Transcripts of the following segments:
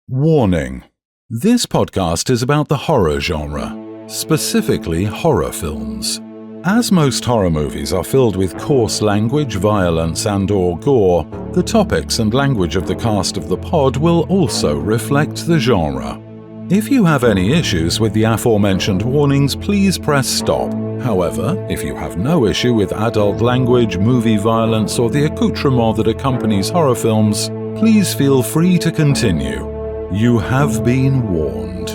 Warning. This podcast is about the horror genre, specifically horror films. As most horror movies are filled with coarse language, violence, and/or gore, the topics and language of the cast of the pod will also reflect the genre. If you have any issues with the aforementioned warnings, please press stop. However, if you have no issue with adult language, movie violence, or the accoutrement that accompanies horror films, please feel free to continue. You have been warned.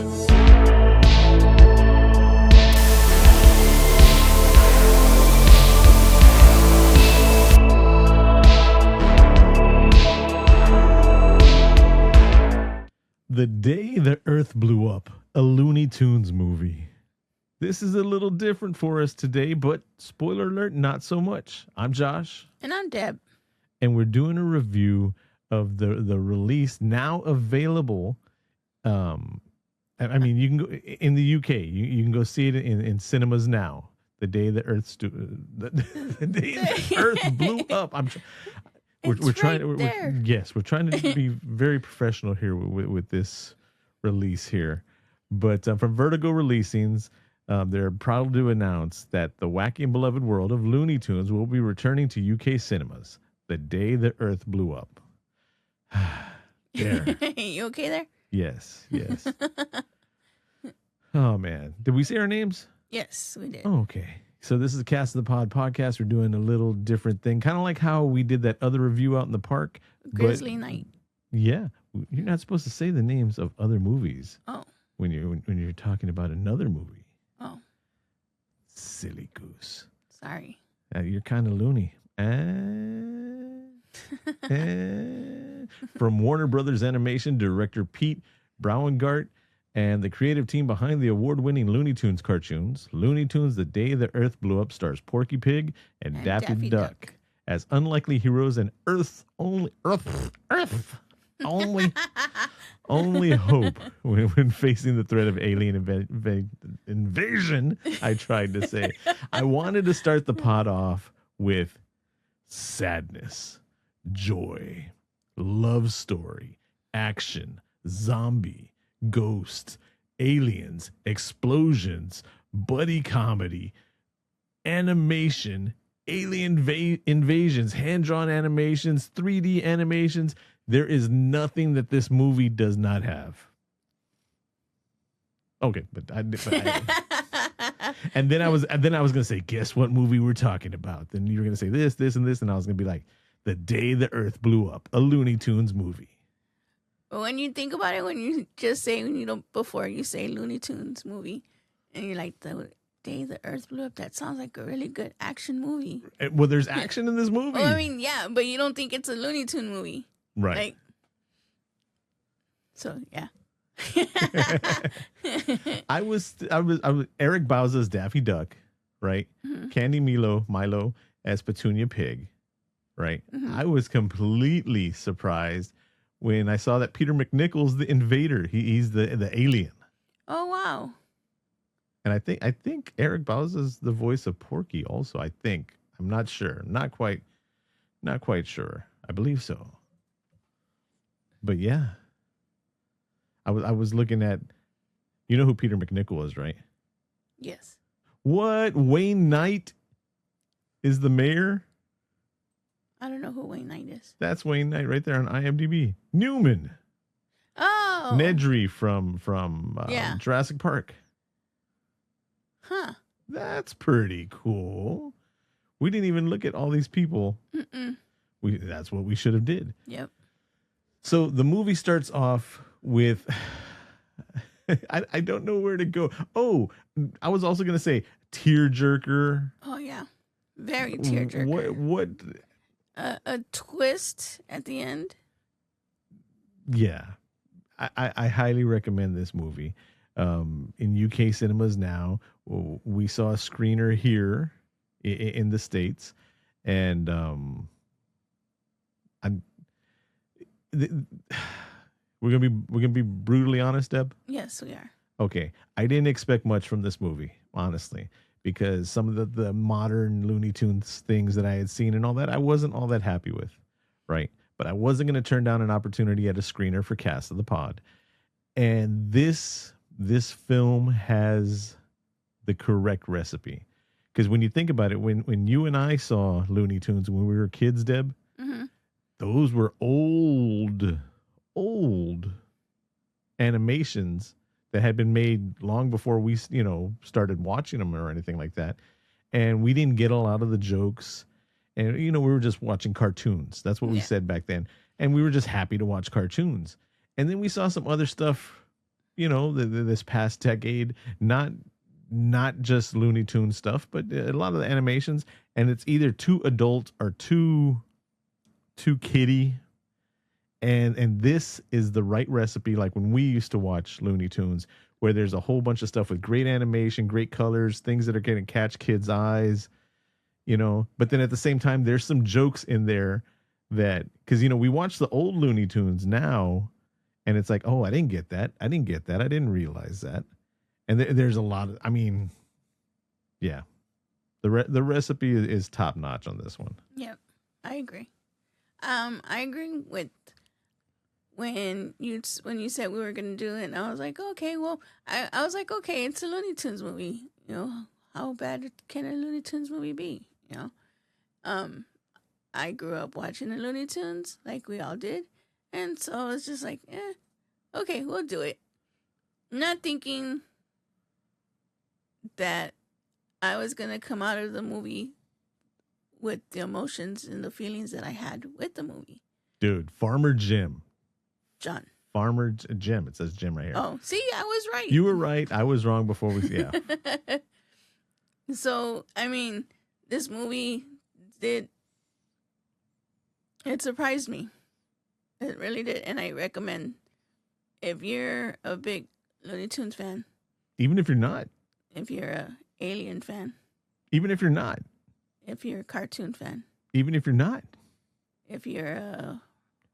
The Day the Earth Blew Up, a Looney Tunes movie. This is a little different for us today, but spoiler alert, not so much. I'm Josh. And I'm Deb. And we're doing a review of the release now available. I mean, you can go in the UK. You can go see it in cinemas now. The Day the Earth the Day the Earth Blew Up. We're trying to be very professional here with this release here. But from Vertigo Releasings, they're proud to announce that the wacky and beloved world of Looney Tunes will be returning to UK cinemas. The Day the Earth Blew Up. There. You okay there? Yes. Oh, man. Did we say our names? Yes, we did. Oh, okay. So this is the Cast of the Pod podcast. We're doing a little different thing, kind of like how we did that other review out in the park. Grizzly Night. Yeah. You're not supposed to say the names of other movies. Oh. When you're talking about another movie. Oh. Silly goose. Sorry. You're kind of loony. From Warner Brothers Animation, director Pete Braungart and the creative team behind the award-winning Looney Tunes cartoons, Looney Tunes: The Day the Earth Blew Up stars Porky Pig and Daffy Duck as unlikely heroes and Earth only hope when facing the threat of alien invasion. I tried to say. I wanted to start the pod off with sadness, joy, love story, action, zombie, ghosts, aliens, explosions, buddy comedy, animation, alien invasions, hand-drawn animations, 3D animations. There is nothing that this movie does not have. Okay, but and then I was gonna say, guess what movie we're talking about? Then you were gonna say this, and this, and I was gonna be like, The Day the Earth Blew Up, a Looney Tunes movie. But when you think about it, before you say Looney Tunes movie, and you're like, The Day the Earth Blew Up, that sounds like a really good action movie. Well, there's action in this movie. Well, I mean, yeah, but you don't think it's a Looney Tune movie, right? So yeah. I was Eric Bauza's Daffy Duck, right? Mm-hmm. Candy Milo as Petunia Pig, right? Mm-hmm. I was completely surprised when I saw that Peter McNichol's the invader. He's the alien. Oh wow! And I think Eric Bauza's the voice of Porky also. I think. I'm not sure. Not quite sure. I believe so. But yeah. I was looking at, you know who Peter McNichol is, right? Yes. What? Wayne Knight is the mayor? I don't know who Wayne Knight is. That's Wayne Knight right there on IMDb. Newman. Oh. Nedry from Jurassic Park. Huh. That's pretty cool. We didn't even look at all these people. Mm-mm. That's what we should have did. Yep. So the movie starts off with, I don't know where to go. Oh, I was also going to say tearjerker. Oh, yeah. Very tearjerker. What? A twist at the end. Yeah. I highly recommend this movie. In UK cinemas now, we saw a screener here in the States. And we're gonna be brutally honest, Deb. Yes, we are. Okay, I didn't expect much from this movie, honestly, because some of the modern Looney Tunes things that I had seen and all that, I wasn't all that happy with, right? But I wasn't going to turn down an opportunity at a screener for Cast of the Pod. And this film has the correct recipe. Because when you think about it, when you and I saw Looney Tunes when we were kids, Deb, Mm-hmm. those were old animations that had been made long before we, started watching them or anything like that. And we didn't get a lot of the jokes. And, we were just watching cartoons. That's what we Yeah. said back then. And we were just happy to watch cartoons. And then we saw some other stuff, this past decade, not just Looney Tunes stuff, but a lot of the animations. And it's either too adult or too kiddie. And this is the right recipe, like when we used to watch Looney Tunes, where there's a whole bunch of stuff with great animation, great colors, things that are going to catch kids' eyes, But then at the same time, there's some jokes in there that, because, we watch the old Looney Tunes now, and it's like, oh, I didn't get that. I didn't realize that. And there's a lot of, yeah. The recipe is top notch on this one. Yep, I agree. I agree with when you said we were gonna do it, and I was like, okay, well, I was like, okay, it's a Looney Tunes movie. How bad can a Looney Tunes movie be? I grew up watching the Looney Tunes like we all did, and so it's just like, okay, we'll do it. Not thinking that I was gonna come out of the movie with the emotions and the feelings that I had with the movie. Dude, Farmer Jim. John. Farmer Jim. It says Jim right here. Oh, see, I was right. You were right. I was wrong before we, yeah. So, this movie it surprised me. It really did. And I recommend, if you're a big Looney Tunes fan. Even if you're not. If you're a Alien fan. Even if you're not. If you're a cartoon fan. Even if you're not. If you're a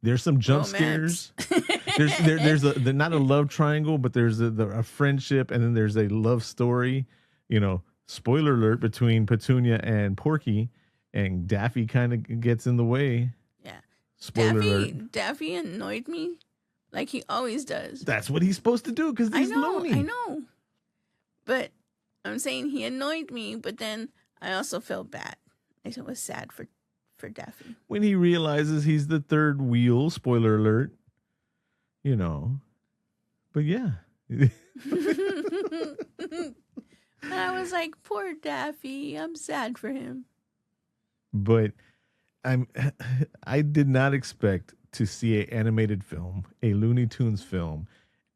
there's some jump romance. scares. There's not a love triangle, but there's a friendship, and then there's a love story. Spoiler alert, between Petunia and Porky, and Daffy kind of gets in the way. Yeah. Spoiler alert. Daffy annoyed me like he always does. That's what he's supposed to do, because he's loony. I know. But I'm saying he annoyed me, but then I also felt bad. I was sad for Daffy. When he realizes he's the third wheel, spoiler alert, But yeah. I was like, poor Daffy. I'm sad for him. But I did not expect to see an animated film, a Looney Tunes film,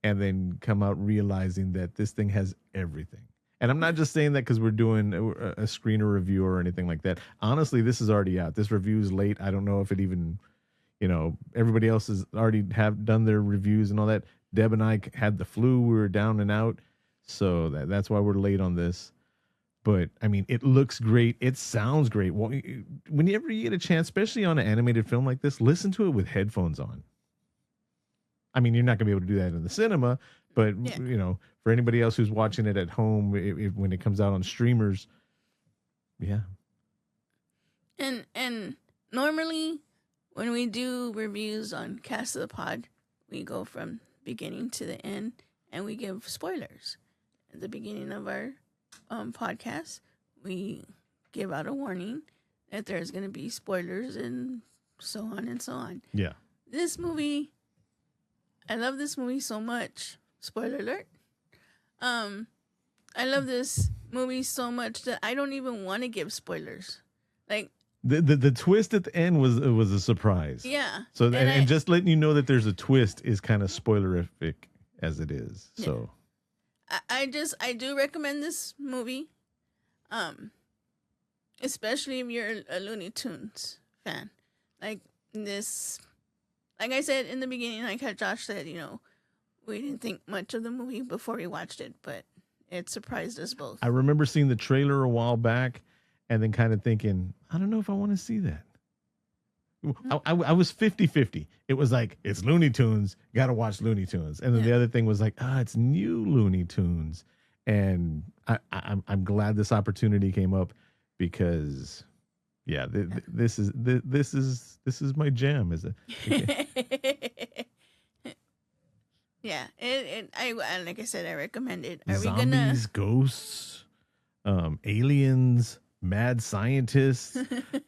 and then come out realizing that this thing has everything. And I'm not just saying that because we're doing a screener review or anything like that. Honestly, this is already out. This review is late. I don't know if it even, everybody else has already have done their reviews and all that. Deb and I had the flu. We were down and out. So that's why we're late on this. But, it looks great. It sounds great. Whenever you get a chance, especially on an animated film like this, listen to it with headphones on. You're not going to be able to do that in the cinema. But, Yeah. For anybody else who's watching it at home, when it comes out on streamers, yeah. And normally when we do reviews on Cast of the Pod, we go from beginning to the end and we give spoilers. At the beginning of our podcast, we give out a warning that there's going to be spoilers and so on and so on. Yeah. This movie, I love this movie so much. Spoiler alert. I love this movie so much that I don't even want to give spoilers. Like the twist at the end was a surprise. Yeah. So and just letting you know that there's a twist is kind of spoilerific as it is. Yeah. So I do recommend this movie. Especially if you're a Looney Tunes fan. Like I said in the beginning, like how Josh said, we didn't think much of the movie before we watched it, but it surprised us both. I remember seeing the trailer a while back and then kind of thinking, I don't know if I want to see that. I was 50-50. It was like, it's Looney Tunes, got to watch Looney Tunes. And then the other thing was like, it's new Looney Tunes. And I'm glad this opportunity came up because, yeah, this is my jam. Is it? Yeah, like I said, I recommend it. Are Zombies, ghosts, aliens, mad scientists,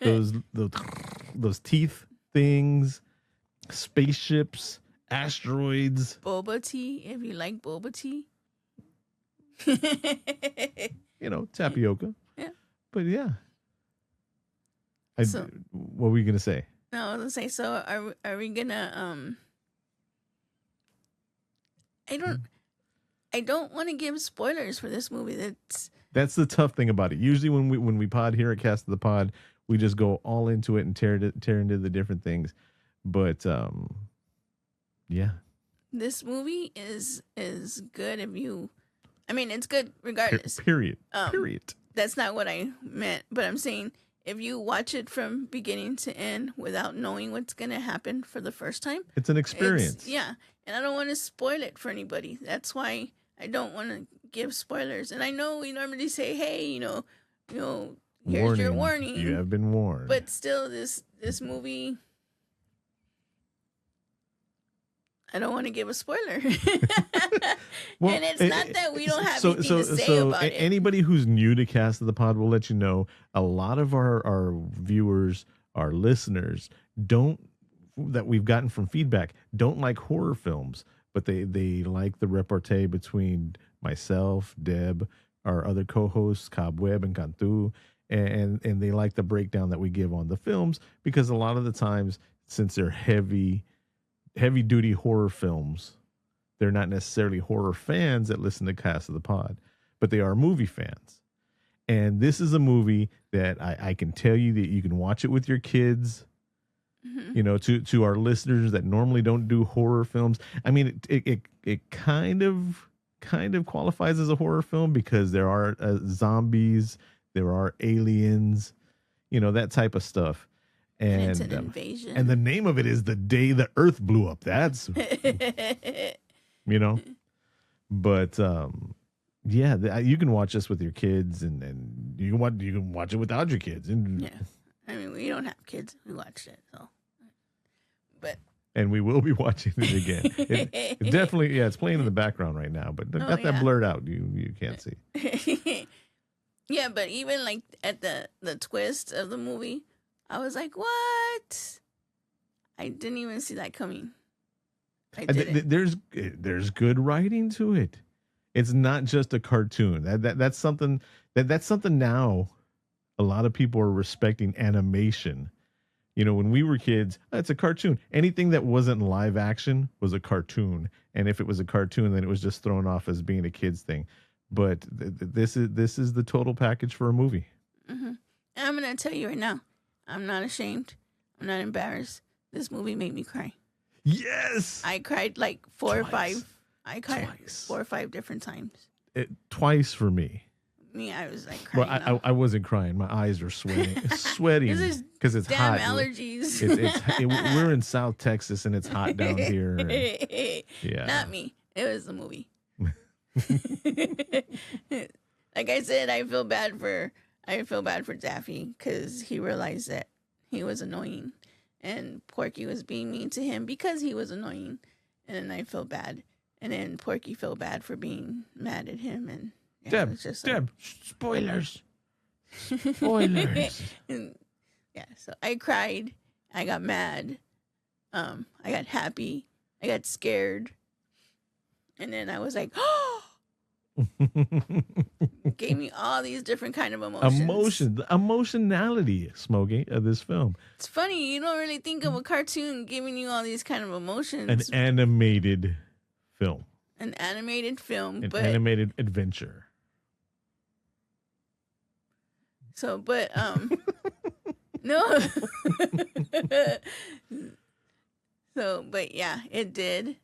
those teeth things, spaceships, asteroids. boba tea? If you like boba tea, Tapioca. Yeah. But yeah. So- What were you gonna say? no, I was gonna say. So are we gonna I don't want to give spoilers for this movie. That's the tough thing about it. Usually when we pod here at Cast of the Pod, we just go all into it and tear into the different things. But yeah. This movie is good if you. I mean, it's good regardless. Period. Period. That's not what I meant, but I'm saying if you watch it from beginning to end without knowing what's gonna happen for the first time, It's an experience. yeah, and I don't want to spoil it for anybody. That's why I don't want to give spoilers. And I know we normally say, "Hey, here's your warning." You have been warned. But still, this movie, I don't want to give a spoiler. Well, and it's not that we don't have anything to say about it. Anybody who's new to Cast of the Pod will let you know a lot of our viewers, our listeners, that we've gotten from feedback, don't like horror films, but they like the repartee between myself, Deb, our other co-hosts, Cobweb and Cantu, and they like the breakdown that we give on the films, because a lot of the times, since they're heavy duty horror films, they're not necessarily horror fans that listen to Cast of the Pod, but they are movie fans. And this is a movie that I can tell you that you can watch it with your kids. Mm-hmm. To our listeners that normally don't do horror films. I mean, it kind of qualifies as a horror film because there are zombies, there are aliens, that type of stuff. And it's an invasion. And the name of it is The Day the Earth Blew Up. That's, but yeah, you can watch this with your kids, and you can watch it without your kids. And yeah, I mean, we don't have kids. We watched it, so. And we will be watching it again. It definitely, it's playing in the background right now, but got that blurred out. You can't see. Yeah, but even like at the twist of the movie, I was like, what? I didn't even see that coming. I didn't. There's good writing to it. It's not just a cartoon. That's something that's something now. A lot of people are respecting animation. When we were kids, it's a cartoon. Anything that wasn't live action was a cartoon, and if it was a cartoon, then it was just thrown off as being a kid's thing. But this is the total package for a movie. Mm-hmm. And I'm gonna tell you right now, I'm not ashamed. I'm not embarrassed. This movie made me cry. Yes, I cried like four or five. I cried 4 or 5 different times. Twice for me. I was like crying. Well, I wasn't crying. My eyes were sweating because it's damn hot. Allergies. We're in South Texas and it's hot down here. Yeah, not me. It was the movie. Like I said, I feel bad for Daffy because he realized that he was annoying, and Porky was being mean to him because he was annoying, and I feel bad, and then Porky felt bad for being mad at him, and. Yeah, Deb, spoilers. Yeah, so I cried. I got mad. I got happy. I got scared. And then I was like, oh! Gave me all these different kind of emotions. Emotionality, Smokey, of this film. It's funny. You don't really think of a cartoon giving you all these kind of emotions. An animated film. An animated film. An animated adventure. So, but no. So, but yeah, it did,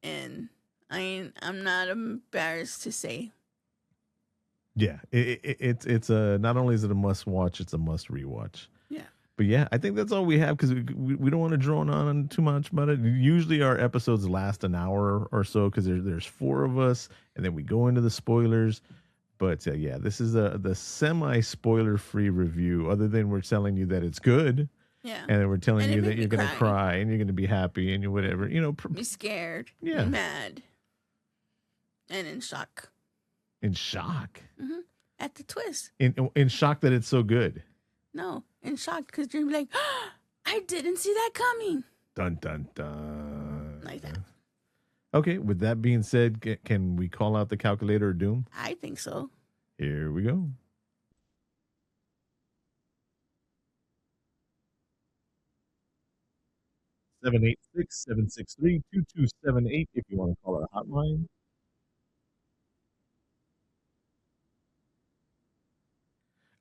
and I'm not embarrassed to say. Yeah, it's a not only is it a must watch, it's a must rewatch. Yeah. But yeah, I think that's all we have because we don't want to drone on too much about it. Usually our episodes last an hour or so because there's 4 of us, and then we go into the spoilers. But yeah, this is the semi-spoiler-free review, other than we're telling you that it's good. Yeah. And then we're telling you that you're going to cry and you're going to be happy and you whatever. Be scared. Yeah. Be mad. And in shock. In shock? Mm-hmm. At the twist. In shock that it's so good? No, in shock because you're like, oh, I didn't see that coming. Dun, dun, dun. Like that. Okay, with that being said, can we call out the calculator of doom? I think so. Here we go. Seven 763-2278 if you want to call our hotline.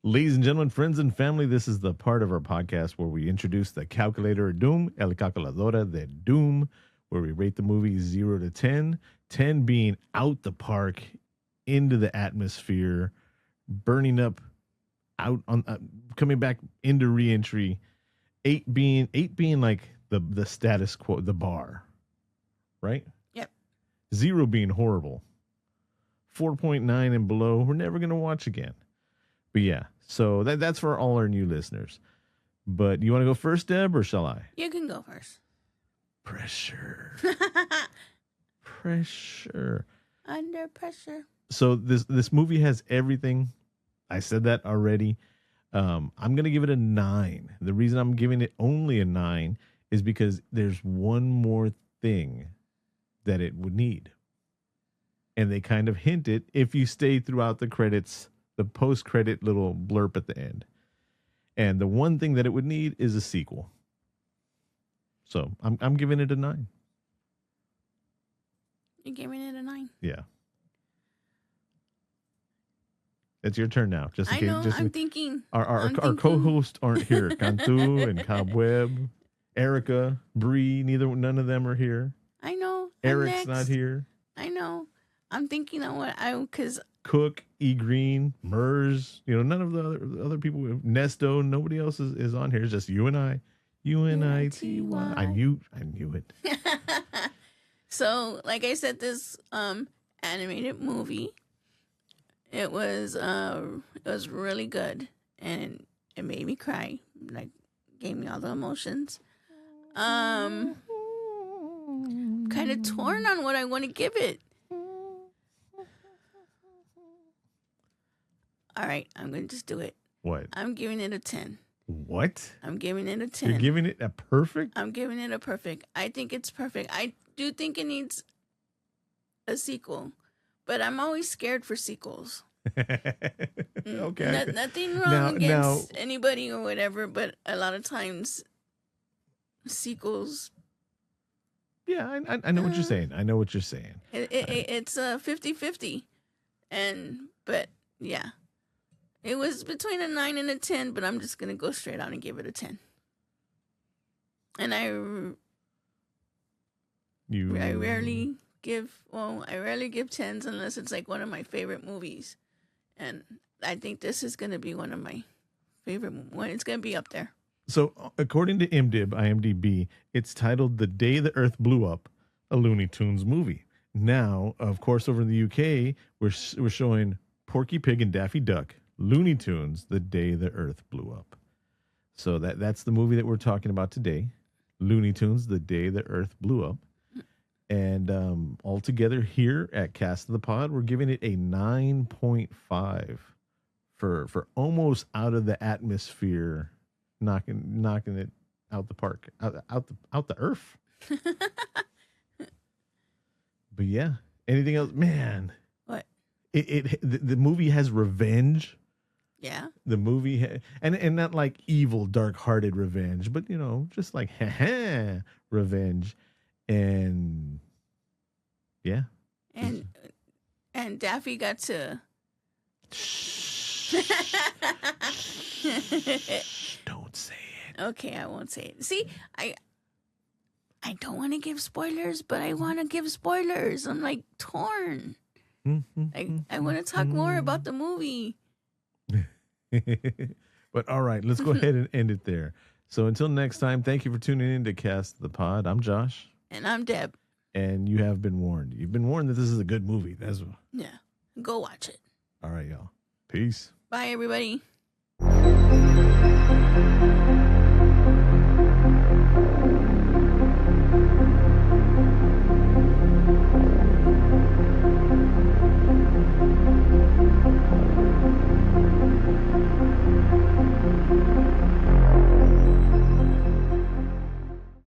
Ladies and gentlemen, friends and family, this is the part of our podcast where we introduce the calculator of doom, el calculadora de doom, where we rate the movie 0 to 10, 10 being out the park, into the atmosphere, burning up, out on, coming back into reentry, 8 being like the status quo, the bar, right? Yep. 0 being horrible, 4.9 and below, we're never going to watch again. But yeah, so that's for all our new listeners. But you want to go first, Deb, or shall I? You can go first. Pressure. Pressure. Under pressure. So this movie has everything. I said that already. I'm going to give it a 9. The reason I'm giving it only a 9 is because there's one more thing that it would need. And they kind of hint it if you stay throughout the credits, the post-credit little blurb at the end. And the one thing that it would need is a sequel. So I'm giving it a 9. You're giving it a 9. Yeah. It's your turn now. Just in I case, know. just I'm thinking. our co-hosts aren't here. Cantu and Cobweb, Erica, Bree. None of them are here. I know. Eric's not here. I know. I'm thinking on what because Cook, E. Green, Mers. None of the other people. Nesto. Nobody else is on here. It's just you and I. UNITY. I knew it. So, like I said, this animated movie, it was really good, and it made me cry. Like, gave me all the emotions. Kind of torn on what I want to give it. All right, I'm gonna just do it. What? I'm giving it a 10. What? I'm giving it a 10. You're giving it a perfect? I'm giving it a perfect. I think it's perfect. I do think it needs a sequel, but I'm always scared for sequels. Okay. Nothing wrong against anybody or whatever, but a lot of times sequels. Yeah, I know what you're saying. I know what you're saying. It's a 50-50. But yeah. It was between a 9 and a 10, but I'm just going to go straight out and give it a 10. And I rarely give 10s unless it's like one of my favorite movies. And I think this is going to be one of my favorite movies. It's going to be up there. So according to IMDb, it's titled The Day the Earth Blew Up, a Looney Tunes movie. Now, of course, over in the UK, we're showing Porky Pig and Daffy Duck, Looney Tunes, The Day the Earth Blew Up. So that's the movie that we're talking about today. Looney Tunes, The Day the Earth Blew Up. And all together here at Cast of the Pod, we're giving it a 9.5 for almost out of the atmosphere, knocking it out the park, out the earth. But yeah, anything else, man? What? The movie has revenge. Yeah. The movie and not like evil, dark-hearted revenge, but just like revenge, and yeah. And Daffy got to. Don't say it. Okay, I won't say it. See, I don't want to give spoilers, but I want to give spoilers. I'm like torn. I want to talk more about the movie. But all right, let's go ahead and end it there. So until next time, thank you for tuning in to Cast the Pod. I'm Josh. And I'm Deb. And you have been warned. You've been warned that this is a good movie. Yeah. Go watch it. All right, y'all. Peace. Bye, everybody.